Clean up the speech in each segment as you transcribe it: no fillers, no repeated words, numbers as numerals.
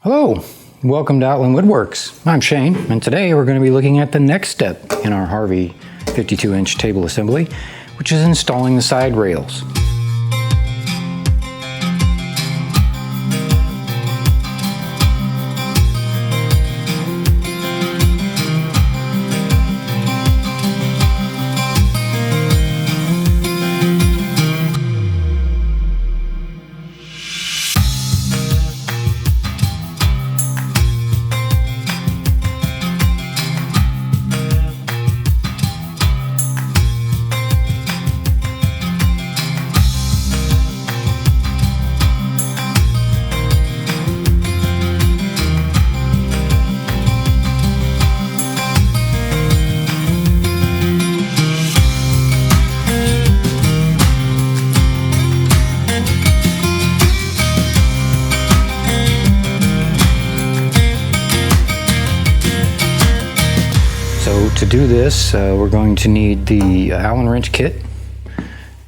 Hello, welcome to Outland Woodworks. I'm Shane, and today we're going to be looking at the next step in our Harvey 52-inch table assembly, which is installing the side rails. So to do this, we're going to need the Allen wrench kit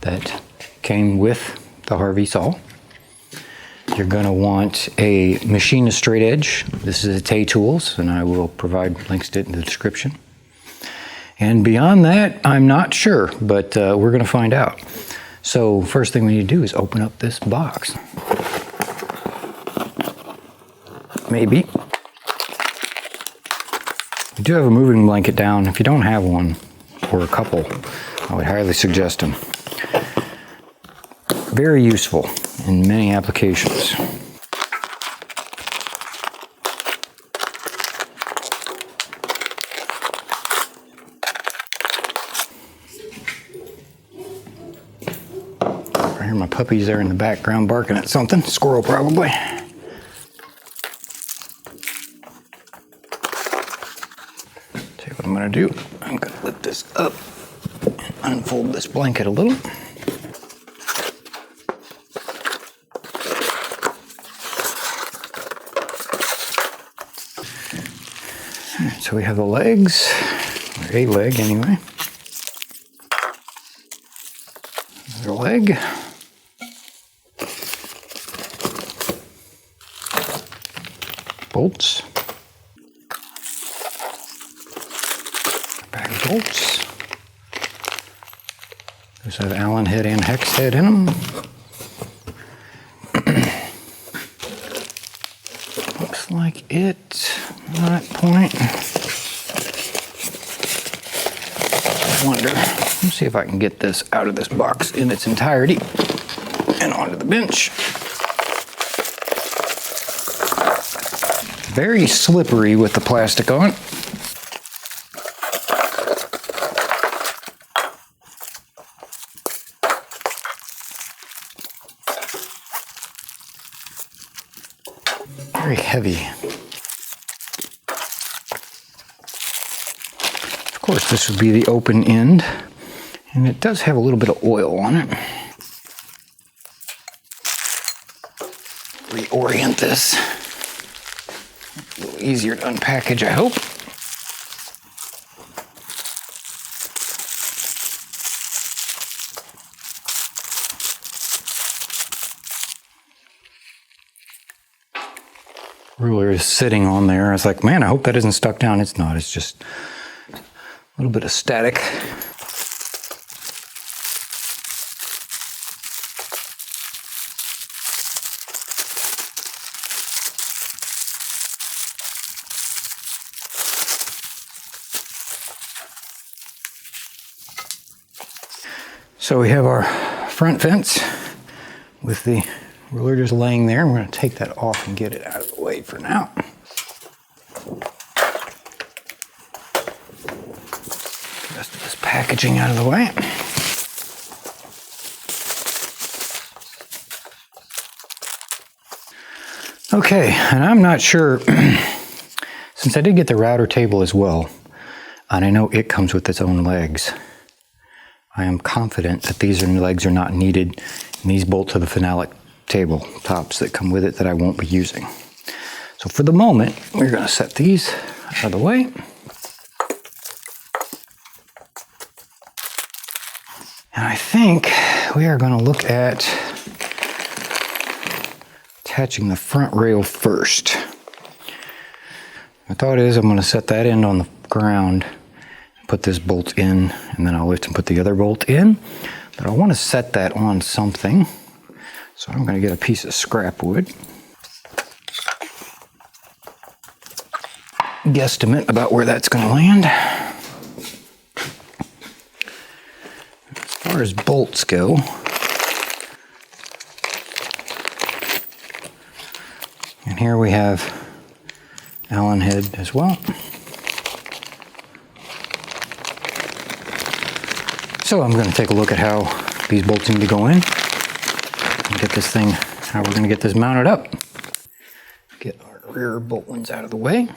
that came with the Harvey saw. You're going to want a machinist straight edge. This is a Tay Tools, and I will provide links to it in the description. And beyond that, I'm not sure, but we're going to find out. So first thing we need to do is open up this box. Maybe. I do have a moving blanket down. If you don't have one, or a couple, I would highly suggest them. Very useful in many applications. I hear my puppies there in the background barking at something. Squirrel probably. What I'm going to do, I'm going to lift this up and unfold this blanket a little. All right, so we have the legs, or a leg anyway. Another leg. Bolts. Bolts. Those have Allen head and hex head in them. Looks like it at that point. I wonder, let's see if I can get this out of this box in its entirety and onto the bench. Very slippery with the plastic on. Very heavy. Of course, this would be the open end, and it does have a little bit of oil on it. Reorient this. A little easier to unpackage, I hope. Ruler is sitting on there. I was like, man, I hope that isn't stuck down. It's not. It's just a little bit of static. So we have our front fence with the ruler just laying there. We're going to take that off and get it out of the way for now. The rest of this packaging out of the way. Okay, and I'm not sure, since I did get the router table as well, and I know it comes with its own legs, I am confident that these legs are not needed, and these bolt to the phenolic table tops that come with it that I won't be using. So for the moment, we're going to set these out of the way. And I think we are going to look at attaching the front rail first. My thought is I'm going to set that end on the ground, put this bolt in, and then I'll lift and put the other bolt in. But I want to set that on something, so I'm going to get a piece of scrap wood. Guesstimate about where that's going to land. As far as bolts go, and here we have Allen head as well. So I'm going to take a look at how these bolts need to go in and get this thing, how we're going to get this mounted up. Get our rear bolt ones out of the way.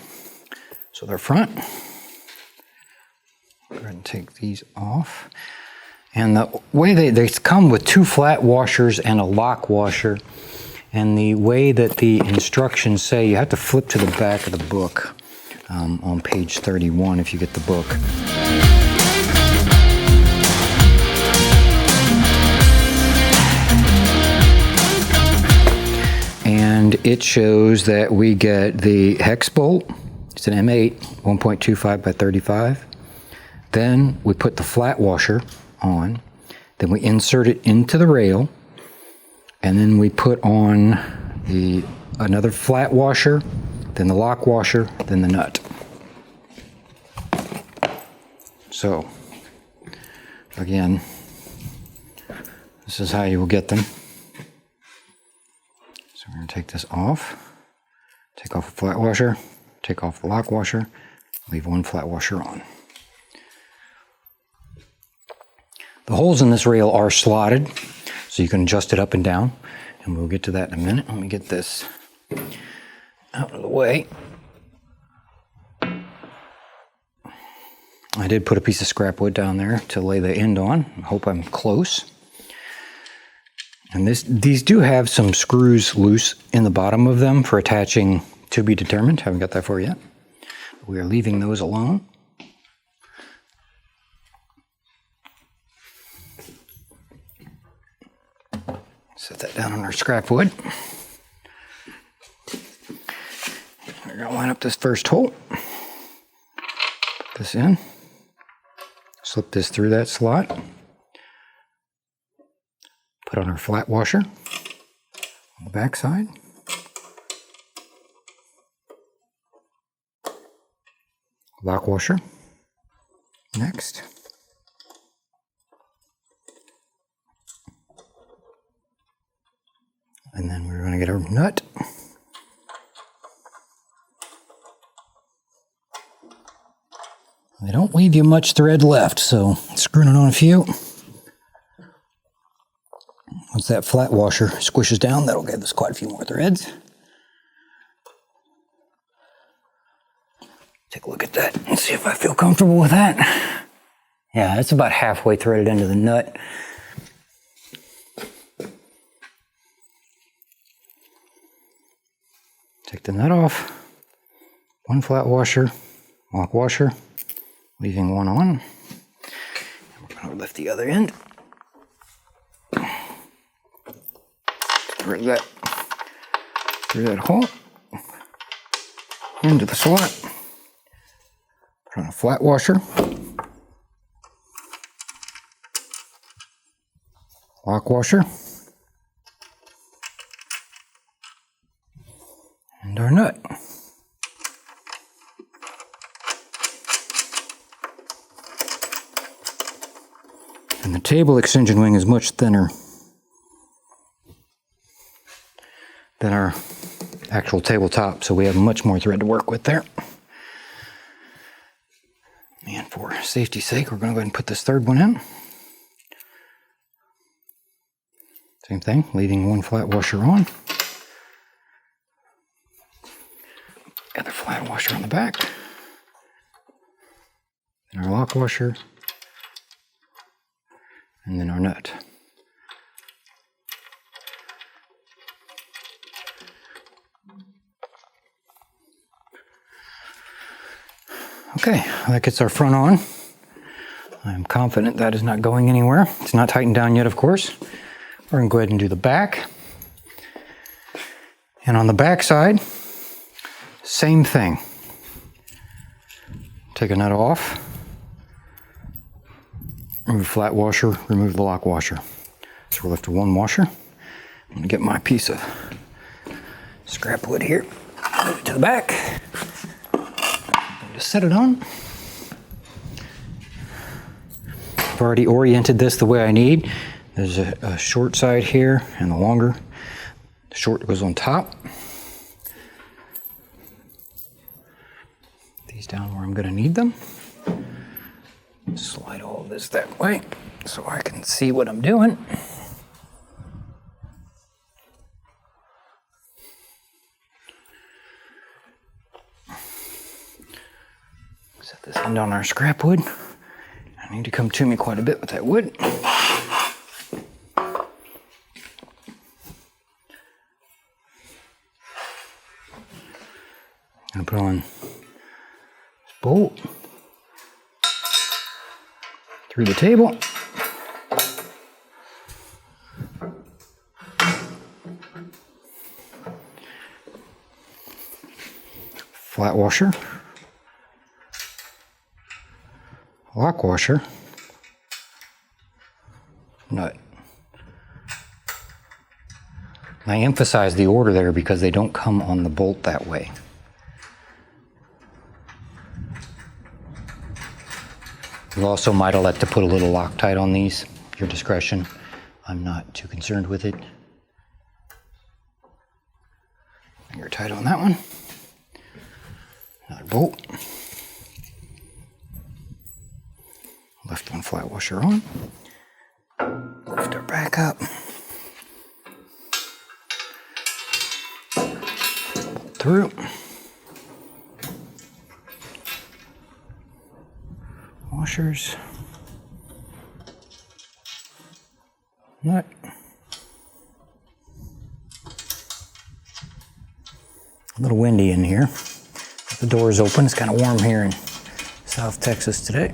So they're front. Go ahead and take these off. And the way they come with 2 flat washers and a lock washer. And the way that the instructions say, you have to flip to the back of the book on page 31 if you get the book. And it shows that we get the hex bolt. It's an M8, 1.25 by 35. Then we put the flat washer on. Then we insert it into the rail. And then we put on another flat washer, then the lock washer, then the nut. So, again, this is how you will get them. So we're going to take this off, take off the flat washer, take off the lock washer, leave one flat washer on. The holes in this rail are slotted, so you can adjust it up and down, and we'll get to that in a minute. Let me get this out of the way. I did put a piece of scrap wood down there to lay the end on. I hope I'm close. And these do have some screws loose in the bottom of them for attaching to be determined. Haven't got that for yet. We are leaving those alone. Set that down on our scrap wood. We're going to line up this first hole. Put this in. Slip this through that slot. Put on our flat washer on the back side. Lock washer next. And then we're going to get our nut. They don't leave you much thread left, so screwing it on a few. Once that flat washer squishes down, that'll give us quite a few more threads. Take a look at that and see if I feel comfortable with that. Yeah, it's about halfway threaded into the nut. Take the nut off, one flat washer, lock washer, leaving one on. And we're going to lift the other end. Through that hole, into the slot. Put on a flat washer, lock washer, and our nut. And the table extension wing is much thinner than our actual tabletop, so we have much more thread to work with there. And for safety's sake, we're going to go ahead and put this third one in. Same thing, leaving one flat washer on. Other flat washer on the back. And our lock washer. And then our nut. Okay, that gets our front on. I'm confident that is not going anywhere. It's not tightened down yet, of course. We're going to go ahead and do the back. And on the back side, same thing. take a nut off, remove flat washer, remove the lock washer. So we're left with one washer. I'm gonna get my piece of scrap wood here, move it to the back, just set it on. I've already oriented this the way I need. There's a short side here and the longer. The short goes on top. These down where I'm gonna need them. Slide all of this that way so I can see what I'm doing. Set this end on our scrap wood. I need to come to me quite a bit with that wood. I'm gonna put on this bolt through the table. Flat washer. Lock washer. Nut. I emphasize the order there because they don't come on the bolt that way. You also might elect to put a little Loctite on these, your discretion. I'm not too concerned with it. Finger tight on that one. Another bolt. Left one flat washer on. Lift her back up. Pull through. Washers. Nut. A little windy in here. The door is open. It's kind of warm here in South Texas today.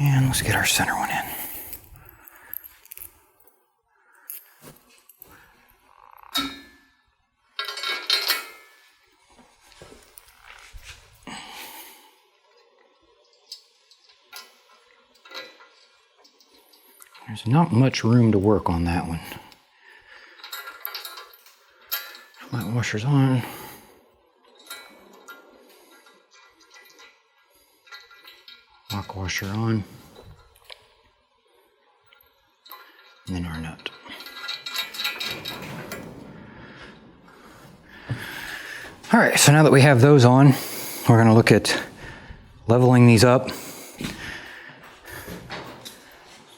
And let's get our center one in. There's not much room to work on that one. Flat washer's on. Lock washer on. And then our nut. All right, so now that we have those on, we're going to look at leveling these up.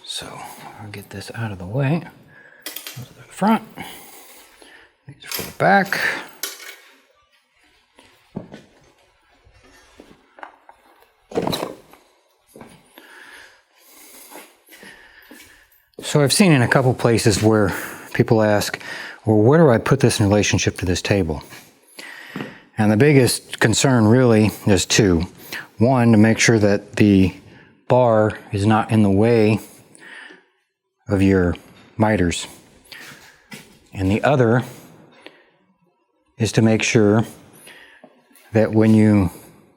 So I'll get this out of the way. Those are the front. These are for the back. So I've seen in a couple places where people ask, well, where do I put this in relationship to this table? And the biggest concern really is two. One, to make sure that the bar is not in the way of your miters. And the other is to make sure that when you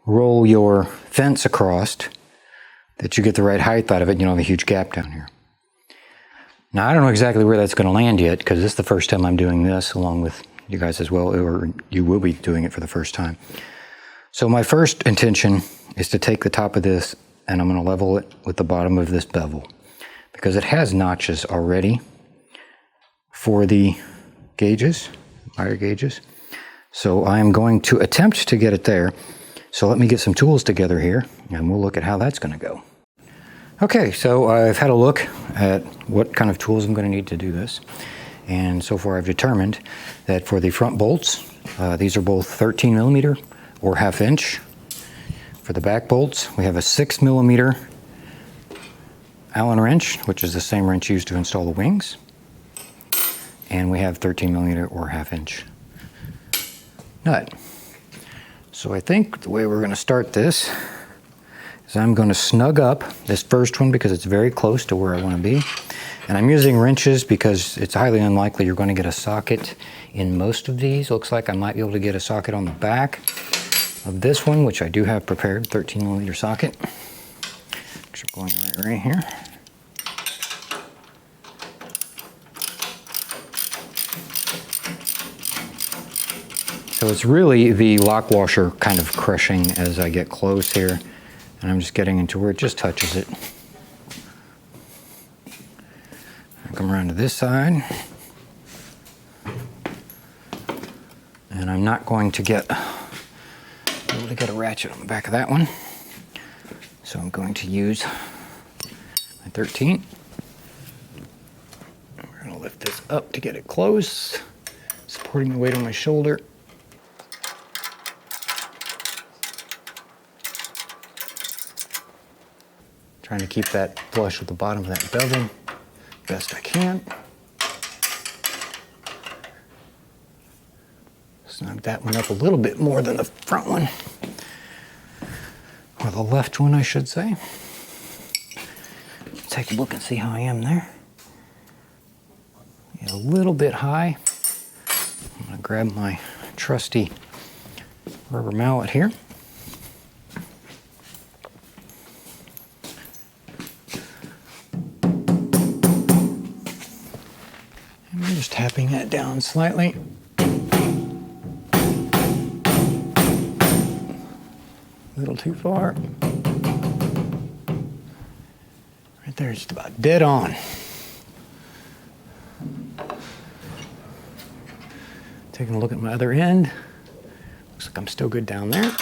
roll your fence across, that you get the right height out of it and you don't have a huge gap down here. Now, I don't know exactly where that's going to land yet, because this is the first time I'm doing this, along with you guys as well, or you will be doing it for the first time. So my first intention is to take the top of this and I'm going to level it with the bottom of this bevel, because it has notches already for the gauges, wire gauges. So I'm going to attempt to get it there. So let me get some tools together here and we'll look at how that's going to go. Okay, so I've had a look at what kind of tools I'm going to need to do this. And so far I've determined that for the front bolts, these are both 13 millimeter or 1/2 inch. For the back bolts, we have a 6 millimeter Allen wrench, which is the same wrench used to install the wings. And we have 13 millimeter or 1/2 inch nut. So I think the way we're going to start this is I'm going to snug up this first one because it's very close to where I want to be. And I'm using wrenches because it's highly unlikely you're going to get a socket in most of these. Looks like I might be able to get a socket on the back of this one, which I do have prepared, 13mm socket. Which are going right here. So it's really the lock washer kind of crushing as I get close here. And I'm just getting into where it just touches it. I come around to this side. And I'm not going to be able to get a ratchet on the back of that one. So I'm going to use my 13. We're going to lift this up to get it close, supporting the weight on my shoulder. Trying to keep that flush with the bottom of that bevel best I can. Snug that one up a little bit more than the front one. Or the left one, I should say. Take a look and see how I am there. Yeah, a little bit high. I'm going to grab my trusty rubber mallet here. And I'm just tapping that down slightly. A little too far. Right there, just about dead on. Taking a look at my other end. Looks like I'm still good down there.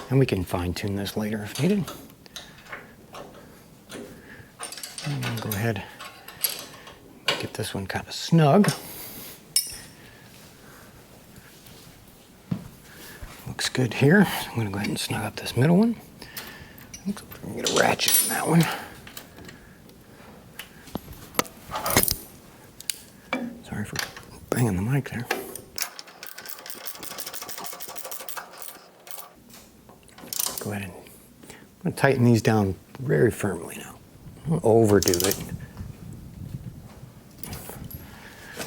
And we can fine tune this later if needed. I'm gonna go ahead and get this one kind of snug. Looks good here. So I'm going to go ahead and snug up this middle one. Looks like we're going to get a ratchet in that one. Sorry for banging the mic there. Go ahead and I'm going to tighten these down very firmly now. Don't overdo it.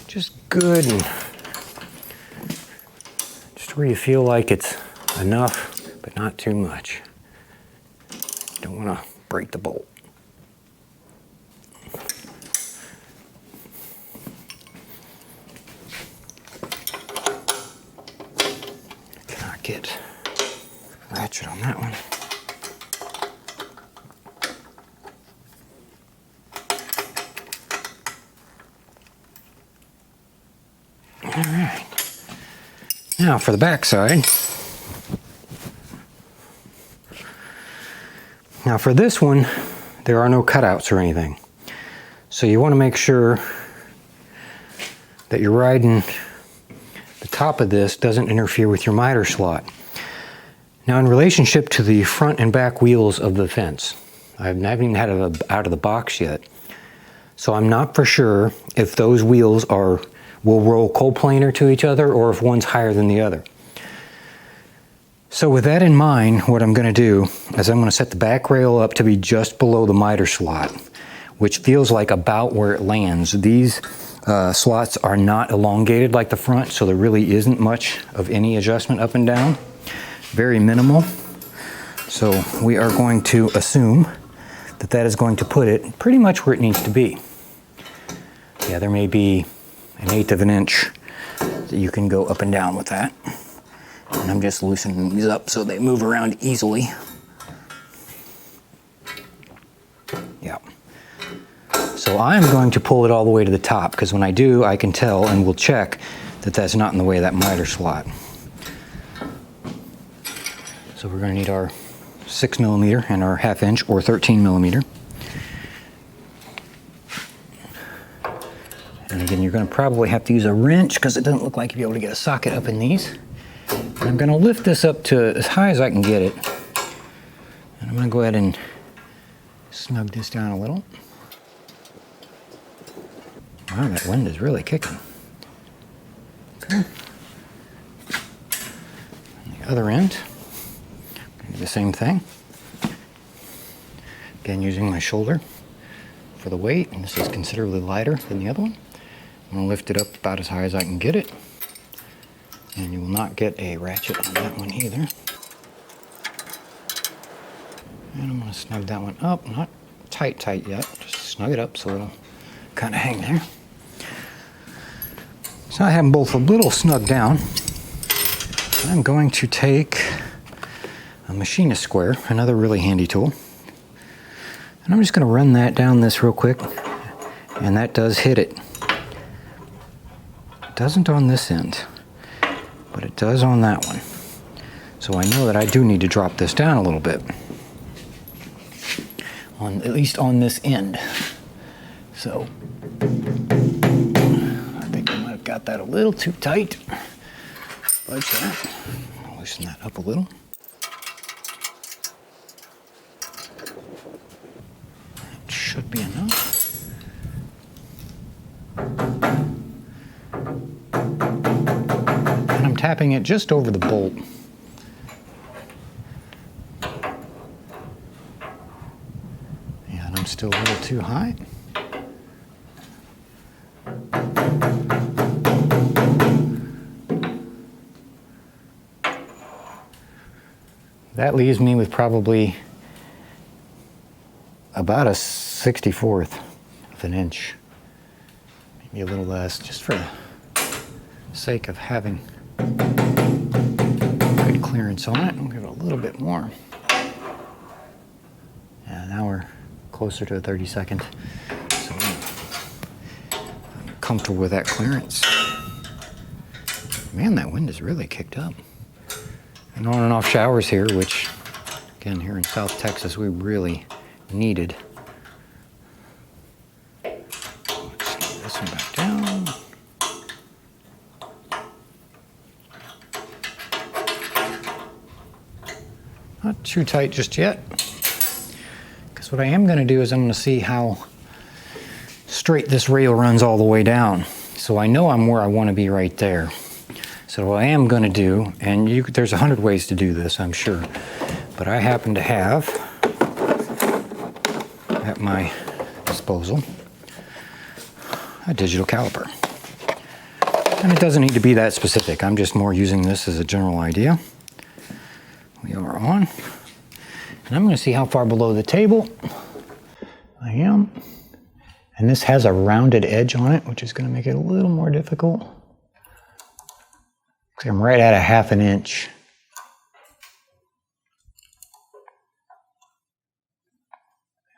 Just good and where you feel like it's enough, but not too much. Don't want to break the bolt. Cannot get a ratchet on that one. All right. Now for the back side. Now for this one, there are no cutouts or anything. So you want to make sure that you're riding the top of this doesn't interfere with your miter slot. Now in relationship to the front and back wheels of the fence, I haven't even had it out of the box yet. So I'm not for sure if those wheels will roll coplanar to each other or if one's higher than the other. So with that in mind, what I'm going to do is I'm going to set the back rail up to be just below the miter slot, which feels like about where it lands. These slots are not elongated like the front, so there really isn't much of any adjustment up and down. Very minimal. So we are going to assume that that is going to put it pretty much where it needs to be. Yeah, there may be 1/8 of an inch that you can go up and down with that. And I'm just loosening these up so they move around easily. Yeah. So I'm going to pull it all the way to the top because when I do, I can tell and we'll check that that's not in the way of that miter slot. So we're going to need our 6mm and our 1/2 inch or 13mm. And again, you're going to probably have to use a wrench because it doesn't look like you'll be able to get a socket up in these. And I'm going to lift this up to as high as I can get it. And I'm going to go ahead and snug this down a little. Wow, that wind is really kicking. Okay. On the other end, do the same thing. Again, using my shoulder for the weight, and this is considerably lighter than the other one. I'm going to lift it up about as high as I can get it. And you will not get a ratchet on that one either. And I'm going to snug that one up, not tight yet, just snug it up so it'll kind of hang there. So I have them both a little snug down. I'm going to take a machinist square, another really handy tool. And I'm just going to run that down this real quick, and that does hit it. It doesn't on this end, but it does on that one. So I know that I do need to drop this down a little bit, at least on this end. So I think I might have got that a little too tight. Like that. I'll loosen that up a little. That should be enough. And I'm tapping it just over the bolt. Yeah, and I'm still a little too high. That leaves me with probably about a 64th of an inch, maybe a little less, just for the sake of having good clearance on it. I'll give it a little bit more. Yeah, now we're closer to a 32nd, so I'm comfortable with that clearance. Man, that wind is really kicked up. And on and off showers here, which, again, here in South Texas, we really needed. Let's get this one back down. Not too tight just yet. Because what I am going to do is I'm going to see how straight this rail runs all the way down. So I know I'm where I want to be right there. So what I am going to do, and there's 100 ways to do this, I'm sure, but I happen to have at my disposal a digital caliper. And it doesn't need to be that specific. I'm just more using this as a general idea. We are on. And I'm going to see how far below the table I am. And this has a rounded edge on it, which is going to make it a little more difficult. I'm right at a ½ inch.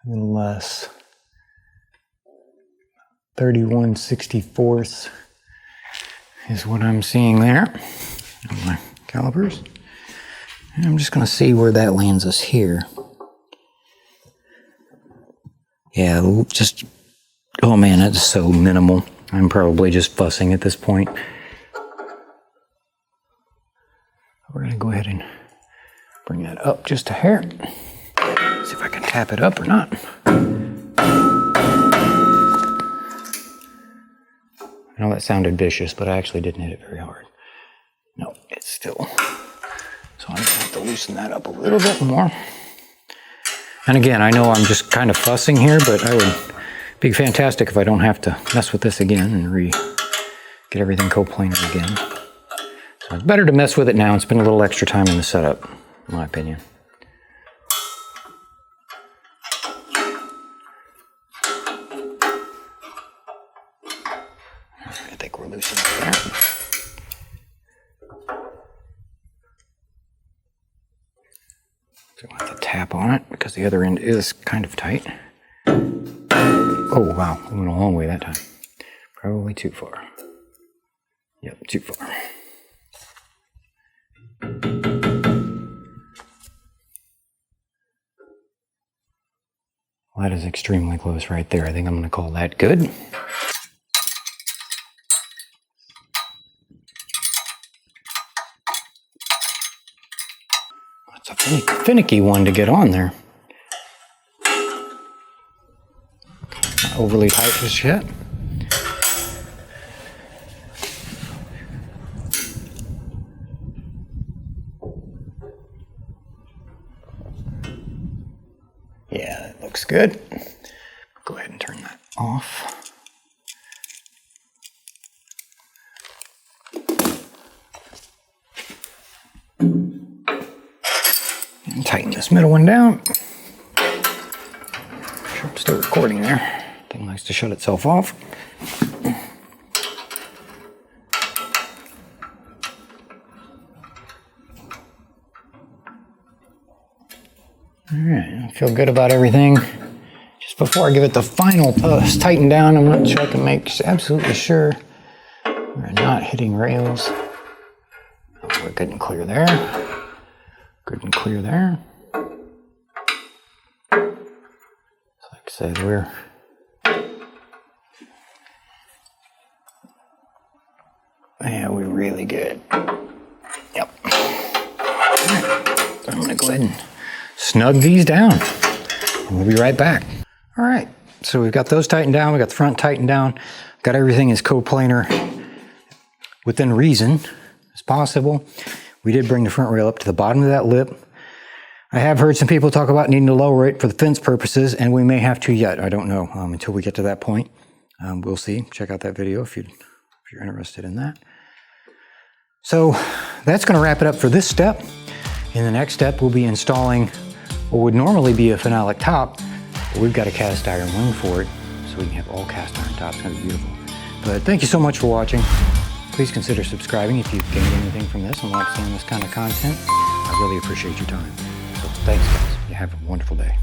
A little less. 31/64 is what I'm seeing there on my calipers. And I'm just going to see where that lands us here. Yeah, just, oh man, that's so minimal. I'm probably just fussing at this point. We're going to go ahead and bring that up just a hair. See if I can tap it up or not. I know that sounded vicious, but I actually didn't hit it very hard. No, it's still. So I'm going to have to loosen that up a little bit more. And again, I know I'm just kind of fussing here, but I would be fantastic if I don't have to mess with this again and get everything coplanar again. So it's better to mess with it now and spend a little extra time in the setup, in my opinion. I think we're loosened up there. So I'll have to tap on it because the other end is kind of tight. Oh wow, we went a long way that time. Probably too far. Yep, too far. Well, that is extremely close right there. I think I'm going to call that good. That's a finicky one to get on there. Not overly tight just yet. Yeah, that looks good. Go ahead and turn that off. And tighten this middle one down. Sure, I'm still recording there. Thing likes to shut itself off. All right, I feel good about everything. Just before I give it the final tighten down, I'm going to check and make absolutely sure we're not hitting rails. Oh, we're good and clear there. Good and clear there. Like I said, we're really good. Yep. All right. So I'm going to go ahead and snug these down. And we'll be right back. All right. So we've got those tightened down. We got the front tightened down. Got everything as coplanar within reason as possible. We did bring the front rail up to the bottom of that lip. I have heard some people talk about needing to lower it for the fence purposes, and we may have to yet. I don't know until we get to that point. We'll see. Check out that video if you're interested in that. So that's going to wrap it up for this step. In the next step, we'll be installing what would normally be a phenolic top, but we've got a cast iron wing for it, so we can have all cast iron tops. It's going to be beautiful. But thank you so much for watching. Please consider subscribing if you've gained anything from this and like seeing this kind of content. I really appreciate your time. So thanks, guys. You have a wonderful day.